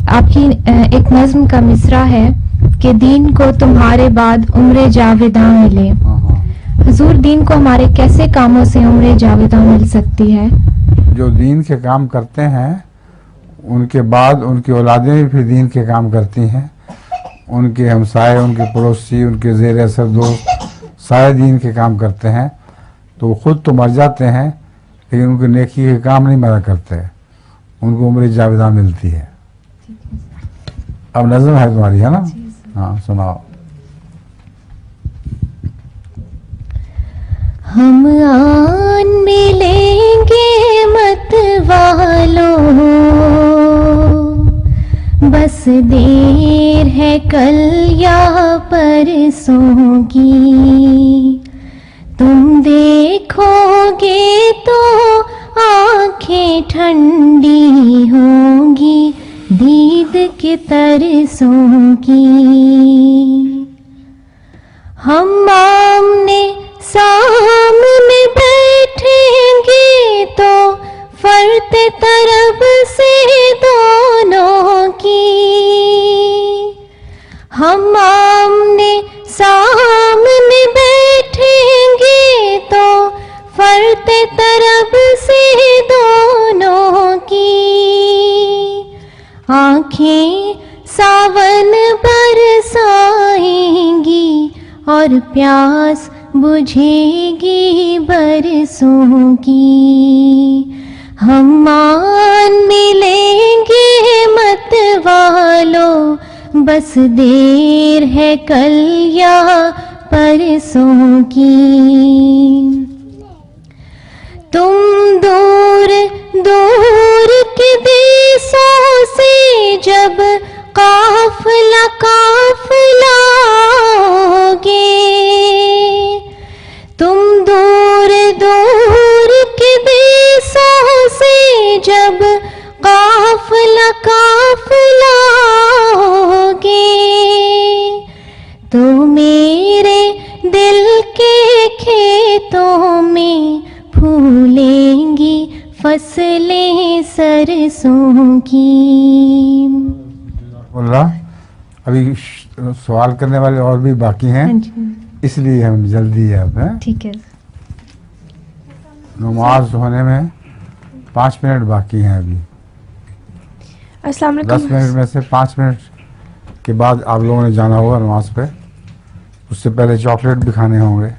आपकी एक नज्म का मिसरा है कि दीन को तुम्हारे बाद उम्र जावेदा मिले। हुजूर, दीन को हमारे कैसे कामों से उम्र जावेदा मिल सकती है? जो दीन के काम करते हैं उनके बाद उनकी औलादें भी फिर दीन के काम करती हैं। उनके हमसाए, उनके पड़ोसी, उनके ज़ेर असर दोस्त सारे दीन के काम करते हैं। तो खुद तो मर जाते हैं लेकिन उनके नेकी के काम नहीं मरा करते, उनको उम्र जावेदा मिलती है। अब नज़म है तुम्हारी, है ना? हाँ, सुनाओ। हम आन मिलेंगे मत वालों, बस देर है कल या परसों की। तुम देखोगे तो आंखें ठंडी होंगी दीद के तरसों की। हम आमने सामने बैठेंगे तो फर्क तरफ से दोनों की। हम आमने सामने बैठेंगे तो फर्क तरफ से दोनों की। आंखें सावन बरसाएंगी और प्यास बुझेगी बरसों की। हम मान मिलेंगे मत वालों, बस देर है कल या परसों की। तुम दूर दूर के देशों से जब काफिला काफिला आओगे, तुम दूर दूर के देशों से जब काफिला काफिला आओगे, तो मेरे दिल के खेतों में फूलेंगी फसलें सरसों की। अभी सवाल करने वाले और भी बाकी हैं, इसलिए हम जल्दी है अब, है? ठीक है। नमाज होने में 5 मिनट बाकी हैं अभी। 10 मिनट में से 5 मिनट के बाद आप लोगों ने जाना होगा नमाज पे। उससे पहले चॉकलेट भी खाने होंगे।